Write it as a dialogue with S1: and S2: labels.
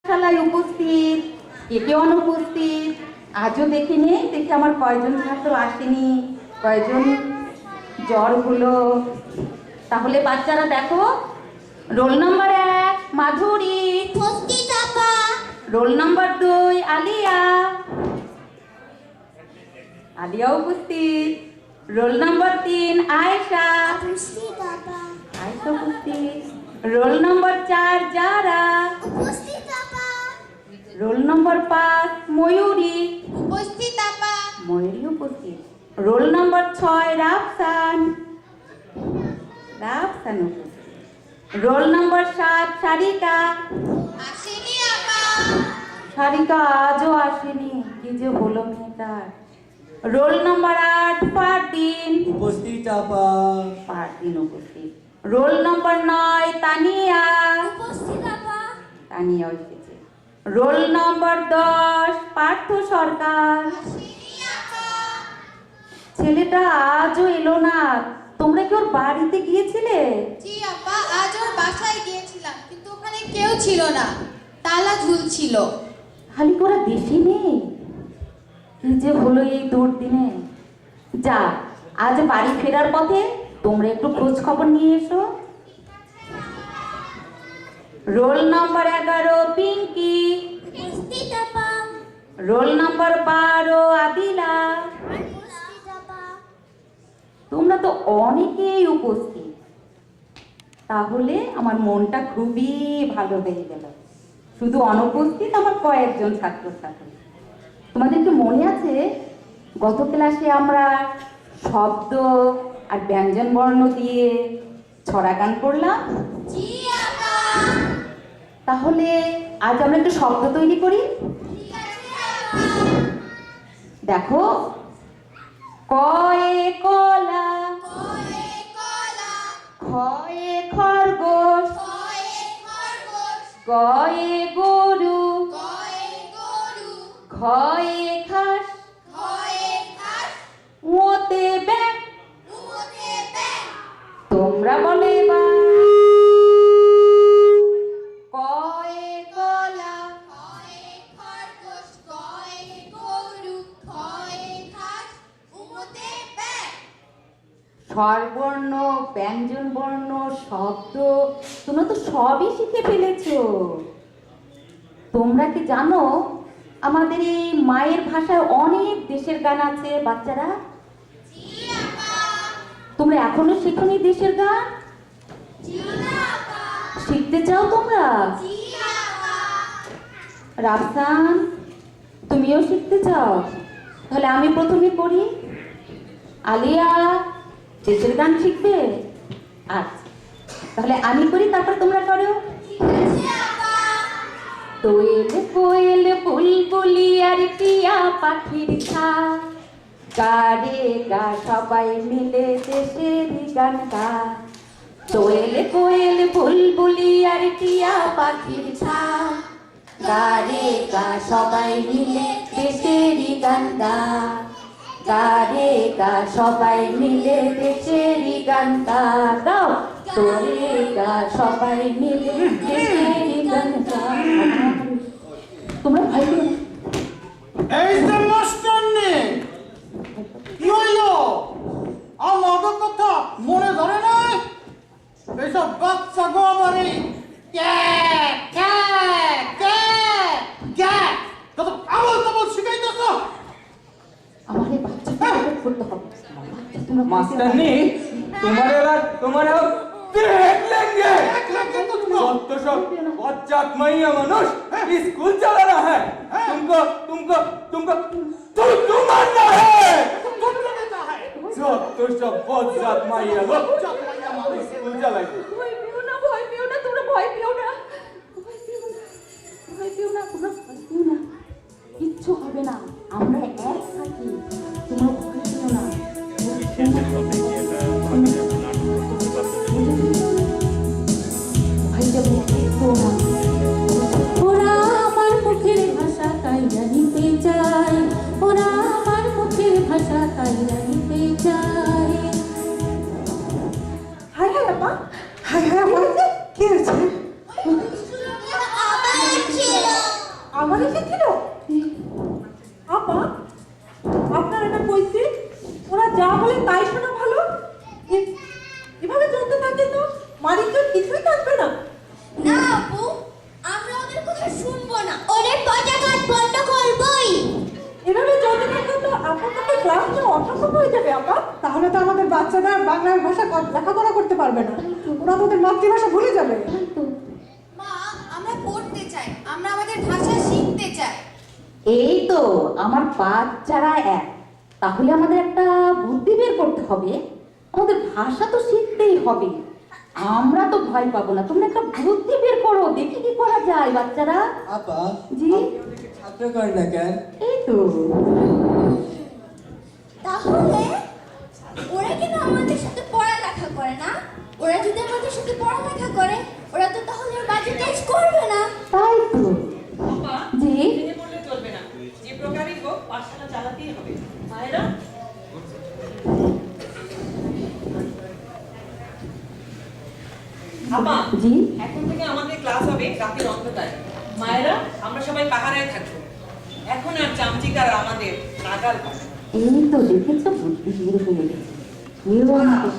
S1: খেলায় উপস্থিত, কে কে অনুপস্থিত আজও দেখিনি। দেখি আমার কয়জন ছাত্র আসেনি, কয়জন জ্বর হলো। তাহলে বাচ্চারা দেখো, রোল নম্বর 1 মাধুরী,
S2: উপস্থিত আপা।
S1: রোল নম্বর 2 আলিয়া, আলিয়া উপস্থিত। রোল নম্বর 3 আয়েশা,
S2: উপস্থিত আপা।
S1: আয়েশা উপস্থিত। রোল নম্বর 4 জারা,
S2: উপস্থিত আপা।
S1: রোল নম্বর 5 ময়ূরী,
S2: উপস্থিত আপা।
S1: ময়ূরী উপস্থিত। রোল নম্বর 6 রাফসান, রাফসান উপস্থিত। রোল নম্বর 7 সারিকা,
S2: আসেনি আপা।
S1: সারিকা আজও আসেনি, কি যে হলো মেয়েটার। রোল নম্বর 8 ফারদিন,
S3: উপস্থিত আপা।
S1: ফারদিন উপস্থিত। রোল নম্বর 9 তানিয়া,
S2: উপস্থিত আপা।
S1: তানিয়া এসেছে। রোল নম্বর 10 পার্থ সরকার,
S2: আসেনি আপা।
S1: ছেলেটা আজও এলো না। তোমরা কি ওর বাড়িতে গিয়েছিলে?
S2: জি আপা, আজ ওর বাসায় গিয়েছিলাম, কিন্তু ওখানে কেউ ছিল না, তালা ঝুলছিল।
S1: খালি ওরা দেশে নেই, কি যে হলো এই দুর্দিনে। যা, আজ বাড়ি ফেরার পথে তোমরা একটু খোঁজ খবর নিয়ে এসো। রোল নম্বর 11 পিঙ্কি,
S2: উপস্থিত আপা।
S1: Roll number 12 Adila.
S2: উপস্থিত আপা।
S1: তোমরা তো অনেকেই উপস্থিত, তাহলে আমার মনটা খুবই ভালো হয়ে গেল। শুধু অনুপস্থিত আমার কয়েকজন ছাত্রছাত্রী। তোমাদের কি মনে আছে গত ক্লাসে আমরা শব্দ আর ব্যঞ্জন বর্ণ দিয়ে ছড়া গান করলাম?
S2: জি আপা।
S1: তাহলে আজ আমরা একটু শব্দ তৈরি করি।
S2: ঠিক আছে আপা।
S1: দেখো, কয়ে কলা,
S2: কয়ে কলা,
S1: খয়ে খরগোশ,
S2: কয়ে খরগোশ,
S1: গয়ে গরু,
S2: কয়ে গরু,
S1: খয়ে খাস,
S2: কয়ে হাঁস,
S1: ওতে ব্যাং।
S2: উমতে ব্যাং।
S1: তোমরা বলে বা কয়ে কলা,
S2: কয়ে খরগোশ, কয়ে গরু, কয়ে হাঁস, উমতে ব্যাং।
S1: স্বরবর্ণ, ব্যঞ্জন বর্ণ, শব্দ তোমরা তো সবই শিখে ফেলেছো। তোমরা কি জানো আমাদের এই মায়ের ভাষায় অনেক দেশের গান আছে বাচ্চারা?
S2: জি আপা।
S1: তোমরা এখনো শেখোনি দেশের গান?
S2: জি আপা।
S1: শিখতে চাও তোমরা?
S2: জি আপা।
S1: রাফসান, তুমিও শিখতে চাও? তাহলে আমি প্রথমে করি। আলিয়া, দেশের গান শিখবে? আচ্ছা, তাহলে আমি করি, তারপর তোমরা করো।
S2: ঠিক আছে আপা।
S1: দোয়েল কোয়েল বুলবুলি আর টিয়া পাখির ছা, গারে গা সবাই মিলে দেশের গান গা। দোয়েল কোয়েল বুলবুলি আর টিয়া পাখির ছা, গারে গা সবাই মিলে দেশের গান গা। গারে গা সবাই মিলে দেশের গান গা। গাও, তোরে গা সবাই মিলে দেশের গান গা। তোমরা ভাই বোন,
S3: এই যে মাস্টারনি, কি হইলো? আমাদের কথা মনে ধরে না? এইসব বাচ্চা গো আমারে ক্যাক ক্যাক ক্যাক ক্যাক কত আবল তাবল শিখাইতেছ?
S1: আমার এই বাচ্চাকে করতে হবে। তোমরা
S4: मास्टरनी तुम्हारे देख लेंगे। तो सब बच्चा मैया मनुष्य स्कूल चला रहा है, तुमको तुमको तुमको तुम मानना है। तो सब बच्चा मैया लोग स्कूल चलाएंगे।
S1: ভয় পেও না, ভয় পেও না, তোমরা ভয় পেও না, ভয় পেও না, ভয় পেও না, তোমরা ভয় পেও না, কিচ্ছু হবে না, আমরা এক থাকি, তোমরা ভয় পেও না। ভয় যাবে পেও না।
S5: ওরা আমার মুখের ভাষা তাই জানিতে চায়, ওরা আমার মুখের ভাষা তাই জানিতে চায়।
S6: হাই হাই আপা, হাই হাই আপা, কি হয়েছে?
S2: আবার ছিল
S5: বাড়ি এসেছিল? আপা, আপনার এটা কইছি ওরা যা বলে তাই শোনা ভালো। এভাবে চলতে থাকে তো মারিচুর কিছুই থাকবে না।
S2: না আপু, আমরা ওদের কথা শুনবো না, ওদের পতাকাট বন্ধ করবই।
S5: এভাবে চলতে থাকলে তো আপনাদের ক্লাস নেওয়া অসম্ভব হয়ে যাবে আপা।
S6: তাহলে তো আমাদের বাচ্চারা বাংলা ভাষা লেখাপড়া করতে পারবে না, ওরা আমাদের মাতৃভাষা ভুলে যাবে।
S2: মা, আমরা পড়তে চাই, আমরা আমাদের ভাষা শিখতে চাই।
S1: এই তো আমার বাচ্চারা এক, তাহলে আমাদের একটা বুদ্ধি বের করতে হবে, আমাদের ভাষা তো শিখতেই হবে। আমরা তো ভয় পাবো না, তোমরা একটা বুদ্ধি বের করো, দেখি কি করা যায় বাচ্চারা।
S7: আপা,
S1: জি?
S7: আপনি ওদেরকে ছাত্র করেন না কেন?
S1: এই তো
S2: তাহলে ওরা কেন আমাদের সাথে পড়ালেখা করে না? ওরা যদি আমাদের সাথে পড়ালেখা করে, ওরা তো তাহলে বাজে কাজ করবে না।
S1: তাই তো।
S8: বাবা,
S1: জি?
S8: ভেঙে পড়লে চলবে না, যে প্রকারই হোক পাঠশালা চালাতেই হবে। মায়েরা, আপা,
S1: জি?
S8: এখন থেকে আমাদের ক্লাস হবে রাতের অন্ধকারে। মায়েরা, আমরা সবাই পাহারায় থাকবো। এখন আর চামচিকার আমাদের নাগাল পাবে না।
S1: এই তো দেখেছো, বুদ্ধি বের হয়ে গেছে। কেউ আমাদের